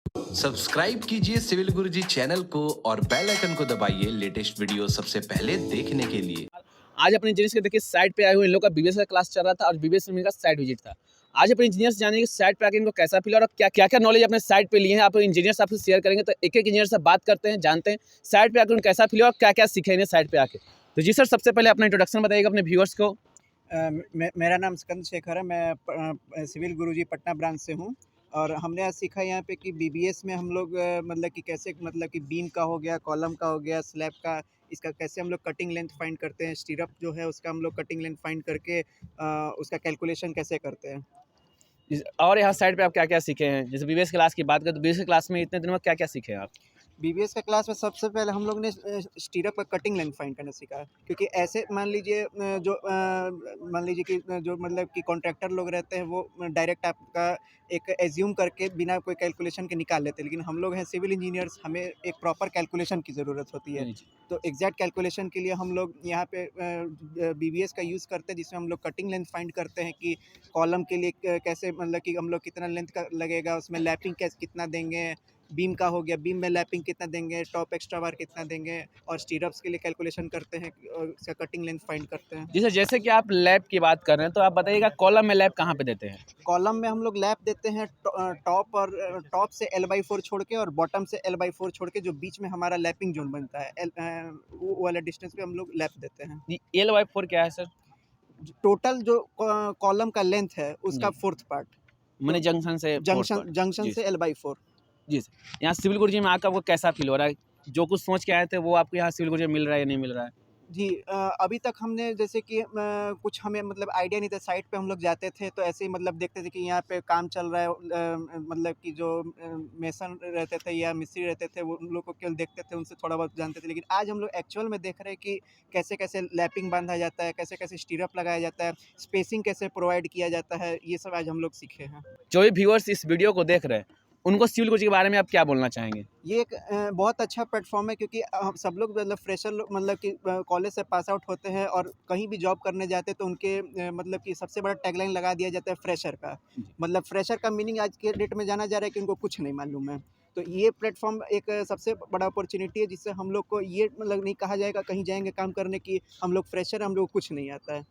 Subscribe कीजिए civil गुरुजी channel को और बेल आइकन को दबाइए लेटेस्ट वीडियो सबसे पहले देखने के लिए। आज अपने इंजीनियर्स के देखिए साइट पे आए हुए इन लोग का बीबीएस का क्लास चल रहा था और बीबीएस में इनका साइट विजिट था। आज अपने इंजीनियर्स जानेंगे साइट पे आके इनको कैसा फील और क्या क्या नॉलेज अपने साइट पे लिए हैं। आप इंजीनियर्स आपसे शेयर करेंगे तो एक एक इंजीनियर से बात करते हैं, जानते हैं साइट पे आके उनको कैसा फील और क्या क्या सीखे इन्हें साइट पे आके। तो जी सर, सबसे पहले अपना इंट्रोडक्शन बताइएगा अपने व्यूअर्स को। मेरा नाम स्कंद शेखर है। मैं सिविल गुरुजी पटना ब्रांच से हूँ और हमने आज सीखा यहाँ पे कि बीबीएस में हम लोग मतलब कि कैसे, मतलब कि बीम का हो गया, कॉलम का हो गया, स्लैब का, इसका कैसे हम लोग कटिंग लेंथ फाइंड करते हैं, स्टीरअप जो है उसका हम लोग कटिंग लेंथ फाइंड करके उसका कैलकुलेशन कैसे करते हैं। और यहाँ साइट पे आप क्या क्या सीखे हैं? जैसे बीबीएस क्लास की बात करें तो बीबीएस क्लास में इतने दिनों में क्या क्या सीखे हैं आप? बीबीएस का क्लास में सबसे पहले हम लोग ने स्टीरअप का कटिंग लेंथ फाइंड करना सीखा है, क्योंकि ऐसे मान लीजिए मान लीजिए कि जो मतलब कि कॉन्ट्रैक्टर लोग रहते हैं वो डायरेक्ट आपका एक एज्यूम करके बिना कोई कैलकुलेशन के निकाल लेते हैं, लेकिन हम लोग हैं सिविल इंजीनियर्स, हमें एक प्रॉपर कैलकुलेशन की ज़रूरत होती है। तो एग्जैक्ट कैलकुलेशन के लिए हम लोग यहाँ पे बीबीएस का यूज़ करते हैं, जिसमें हम लोग कटिंग लेंथ फाइंड करते हैं कि कॉलम के लिए कैसे, मतलब कि हम लोग कितना लेंथ का लगेगा, उसमें लैपिंग कैसे कितना देंगे, बीम का हो गया, बीम में लैपिंग कितना देंगे, टॉप एक्स्ट्रा बार कितना देंगे, और स्टीरअप्स के लिए कैलकुलेशन करते हैं और उसका कटिंग लेंथ फाइंड करते हैं। जी सर, जैसे कि आप लैब की बात कर रहे हैं तो आप बताइएगा कॉलम में लैब कहाँ पे देते हैं? कॉलम में हम लोग लैप देते हैं टॉप से L/4 छोड़ के और बॉटम से L/4 छोड़ के, जो बीच में हमारा लैपिंग जोन बनता है वो वाला डिस्टेंस पे हम लोग लैप देते हैं। जी, L/4 क्या है सर? टोटल जो कॉलम का लेंथ है उसका जी, फोर्थ पार्ट, मैंने जंक्शन से फोर्थ जंक्शन पार्ट। जंक्शन जी से L/4। जी सर, यहाँ सिविल गुरुजी में आकर आपको कैसा फ़ील हो रहा है? जो कुछ सोच के आए थे वो आपको यहाँ सिविल गुरुजी में मिल रहा है या नहीं मिल रहा है? जी, अभी तक हमने जैसे कि कुछ हमें मतलब आइडिया नहीं था। साइट पे हम लोग जाते थे तो ऐसे ही मतलब देखते थे कि यहाँ पे काम चल रहा है, मतलब कि जो मेसन रहते थे या मिस्त्री रहते थे वो उन लोग को केवल देखते थे, उनसे थोड़ा बहुत जानते थे, लेकिन आज हम लोग एक्चुअल में देख रहे हैं कि कैसे कैसे लैपिंग बांधा जाता है, कैसे कैसे स्टीरअप लगाया जाता है, स्पेसिंग कैसे प्रोवाइड किया जाता है, ये सब आज हम लोग सीखे हैं। जो भी व्यूअर्स इस वीडियो को देख रहे हैं, उनको सिविल गुरुजी के बारे में आप क्या बोलना चाहेंगे? ये एक बहुत अच्छा प्लेटफ़ॉर्म है, क्योंकि हम सब लोग मतलब फ्रेशर लोग, मतलब कि कॉलेज से पास आउट होते हैं और कहीं भी जॉब करने जाते हैं तो उनके मतलब कि सबसे बड़ा टैगलाइन लगा दिया जाता है फ्रेशर का। मतलब फ्रेशर का मीनिंग आज के डेट में जाना जा रहा है कि उनको कुछ नहीं मालूम है। तो ये प्लेटफ़ॉर्म एक सबसे बड़ा अपॉर्च्युनिटी है, जिससे हम लोग को ये मतलब नहीं कहा जाएगा कहीं जाएँगे काम करने कि हम लोग फ्रेशर हैं, हम लोग को कुछ नहीं आता है।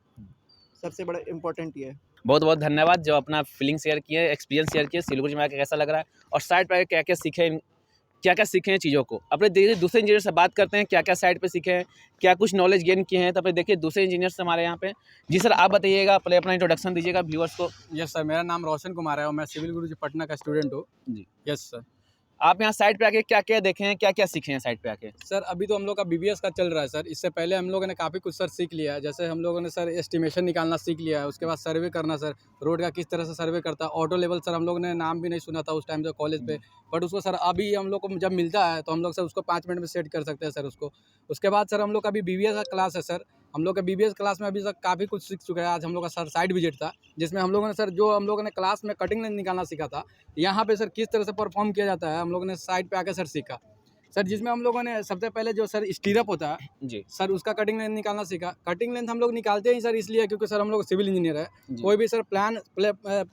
सबसे बड़ा इम्पोर्टेंट ये है। बहुत-बहुत धन्यवाद जो अपना फीलिंग शेयर किए, एक्सपीरियंस शेयर किए, सिविल गुरुजी में आके कैसा लग रहा है और साइट पे आके क्या-क्या सीखे हैं चीज़ों को। अपने देखिए दूसरे इंजीनियर से बात करते हैं, क्या-क्या साइट पे सीखे हैं, क्या कुछ नॉलेज गेन किए हैं, तो अपने देखिए दूसरे इंजीनियर्स हमारे यहाँ पे। जी सर, आप बताइएगा, पहले अपना इंट्रोडक्शन दीजिएगा व्यूअर्स को। यस सर, मेरा नाम रोशन कुमार है और मैं सिविल गुरुजी पटना का स्टूडेंट हूँ। जी। Yes sir. आप यहाँ साइट पे आके क्या-क्या देखे हैं, क्या-क्या सीखे हैं साइट पे आके? सर अभी तो हम लोग का बीबीएस का चल रहा है सर। इससे पहले हम लोगों ने काफ़ी कुछ सर सीख लिया है। जैसे हम लोगों ने सर एस्टिमेशन निकालना सीख लिया है, उसके बाद सर्वे करना सर, रोड का किस तरह से सर्वे करता है। ऑटो लेवल सर हम लोग ने नाम भी नहीं सुना था उस टाइम जब कॉलेज पे, बट उसको सर अभी हम लोग को जब मिलता है तो हम लोग सर उसको 5 मिनट में सेट कर सकते हैं सर उसको। उसके बाद सर हम लोग का अभी बीबीएस का क्लास है सर। हम लोग का बीबीएस क्लास में अभी तक काफ़ी कुछ सीख चुके हैं। आज हम लोग का सर साइट विजिट था, जिसमें हम लोगों ने सर जो हम लोगों ने क्लास में कटिंग लाइन निकालना सीखा था, यहाँ पे सर किस तरह से परफॉर्म किया जाता है हम लोगों ने साइट पे आके सर सीखा। सर जिसमें हम लोगों ने सबसे पहले जो सर स्टीरअप होता है जी। सर, उसका कटिंग लेंथ निकालना सीखा। कटिंग लेंथ हम लोग निकालते ही सर इसलिए क्योंकि सर हम लोग सिविल इंजीनियर है। जी। कोई भी सर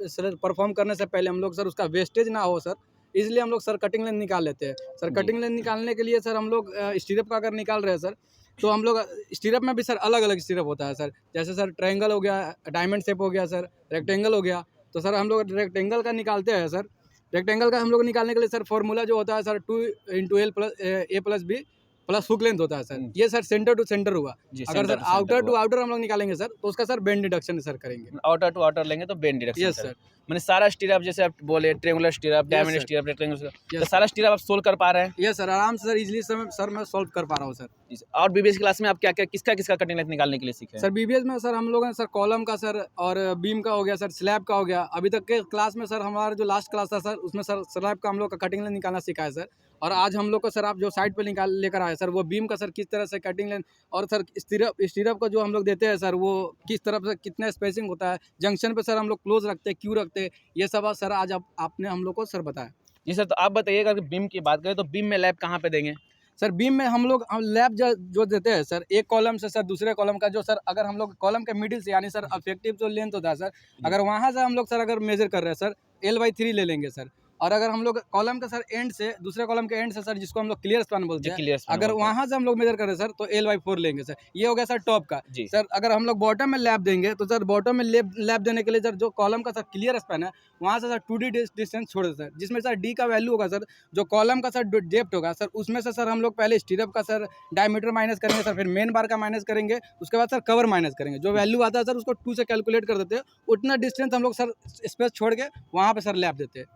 सर परफॉर्म करने से पहले हम लोग सर उसका वेस्टेज ना हो सर, इसलिए हम लोग सर कटिंग लेंथ निकाल लेते हैं। सर जी। कटिंग लेंथ निकालने के लिए सर हम लोग स्टीरअप का अगर निकाल रहे हैं सर, तो हम लोग स्टीरअप में भी सर अलग-अलग स्टीरअप होता है सर। जैसे सर ट्रायंगल हो गया, डायमंड शेप हो गया सर, रेक्टेंगल हो गया। तो सर हम लोग रेक्टेंगल का निकालते हैं सर। रेक्टेंगल का हम लोग निकालने के लिए सर फॉर्मूला जो होता है sir 2 × L + A + B plus hook length होता है सर। ये सर सेंटर टू सेंटर हुआ। जी, अगर centre sir to centre outer to हुआ। आउटर हम लोग निकालेंगे सर, तो उसका सर बेंड डिडक्शन सर करेंगे। आउटर टू आउटर लेंगे तो bend direction yes sir. Sir. मैंने सारा स्टीरअप जैसे आप बोले triangular stirrup, yes diamond sir. Stirrup, rectangular stirrup, तो यस सारा सर। स्टीरअप आप सोल्व कर पा रहे हैं? यस सर, आराम से सर इज़िली सर मैं सॉल्व कर पा रहा हूँ सर। जी सर। और बीबीएस क्लास में आप क्या-क्या किसका कटिंग लेंथ निकालने के लिए सीखे हैं? सर बीबीएस में सर हम लोगों ने सर कॉलम का सर और बीम का हो गया सर, स्लैब का हो गया। अभी तक के क्लास में सर हमारा जो लास्ट क्लास था सर, उसमें सर स्लैब का हम लोग का कटिंग लेंथ निकालना सीखा है सर। और आज हम लोग को सर आप जो साइट पे निकाल लेकर आए सर, वो बीम का सर किस तरह से कटिंग लेंथ, और सर स्टीरअप का जो हम लोग देते हैं सर, वो किस तरफ से कितना स्पेसिंग होता है। जंक्शन पे सर हम लोग क्लोज रखते हैं, क्यों रखते हैं, ये सब सर आज आपने हम लोग को सर बताया। जी सर, तो आप बताइएगा अगर बीम की बात करें तो बीम में लैब कहाँ पे देंगे? सर बीम में हम लोग लैब जो देते हैं सर, एक कॉलम से सर दूसरे कॉलम का जो सर, अगर हम लोग कॉलम के मिडिल से यानी सर इफेक्टिव जो लेंथ होता है सर, अगर वहाँ से हम लोग सर अगर मेजर कर रहे हैं सर, L/3 ले लेंगे सर। और अगर हम लोग कॉलम का सर एंड से दूसरे कॉलम के एंड से सर जिसको हम लोग क्लियर स्पैन बोलते हैं, क्लियर अगर वहां से हम लोग मेजर करें सर तो L/4 लेंगे सर। ये हो गया सर टॉप का। जी सर अगर हम लोग बॉटम में लैप देंगे तो सर बॉटम में लैप देने के लिए सर जो कॉलम का सर क्लियर स्पैन है वहाँ से सर 2D डिस्टेंस छोड़ देते सर, जिसमें सर D का वैल्यू होगा सर, जो कॉलम का सर डेप्थ होगा सर, उसमें से सर हम लोग पहले स्टीरअप का सर डायमीटर माइनस करेंगे सर, फिर मेन बार का माइनस करेंगे, उसके बाद सर कवर माइनस करेंगे। जो वैल्यू आता है सर उसको 2 से कैलकुलेट कर देते हैं, उतना डिस्टेंस हम लोग सर स्पेस छोड़ के वहाँ पे सर लैप देते हैं।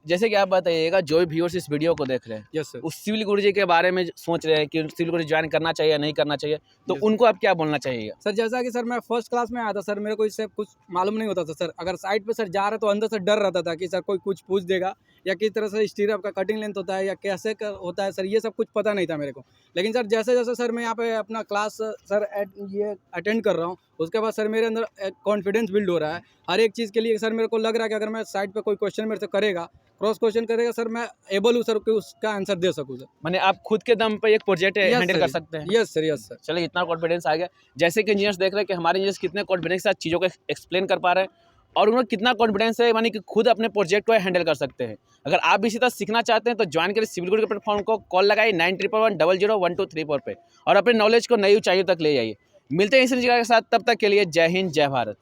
जैसे कि आप बताइएगा, जो भी व्यूअर्स इस वीडियो को देख रहे हैं, यस सर। उस सिविल गुरुजी के बारे में सोच रहे हैं कि सिविल गुरुजी ज्वाइन करना चाहिए या नहीं करना चाहिए, तो Yes. उनको आप क्या बोलना चाहिए? सर जैसा कि सर मैं फर्स्ट क्लास में आया था सर, मेरे को इससे कुछ मालूम नहीं होता था सर। अगर साइड पे सर जा रहे तो अंदर से डर रहता था कि सर कोई कुछ पूछ देगा या किस तरह से स्टीरअप का कटिंग लेंथ होता है या कैसे होता है सर, ये सब कुछ पता नहीं था मेरे को। लेकिन सर जैसे जैसे सर मैं यहाँ पे अपना क्लास सर ये अटेंड कर रहा हूँ, उसके बाद सर मेरे अंदर एक कॉन्फिडेंस बिल्ड हो रहा है हर एक चीज़ के लिए। सर मेरे को लग रहा है कि अगर मैं साइड पे कोई क्वेश्चन मेरे से करेगा, क्रॉस क्वेश्चन करेगा सर, मैं एबल हूँ सर कि उसका आंसर दे सकूँ सर। माने आप खुद के दम पे एक प्रोजेक्ट Yes, हैंडल sir. कर सकते हैं। Yes sir, yes sir. चलिए, इतना कॉन्फिडेंस आ गया। जैसे कि इंजीनियर्स देख रहे हैं कि हमारे इंजीनियर्स कितने कॉन्फिडेंस के साथ चीज़ों को एक्सप्लेन कर पा रहे हैं और उन्हें कितना कॉन्फिडेंस है, मानी कि खुद अपने प्रोजेक्ट को हैंडल कर सकते हैं। अगर आप भी इसी तरह सीखना चाहते हैं तो ज्वाइन करिए सिविल गुरु के प्लेटफॉर्म को, कॉल लगाइए 9111001234 पे और अपने नॉलेज को नई ऊंचाइयों तक ले जाइए। मिलते हैं इसी जगह के साथ, तब तक के लिए जय हिंद, जय भारत।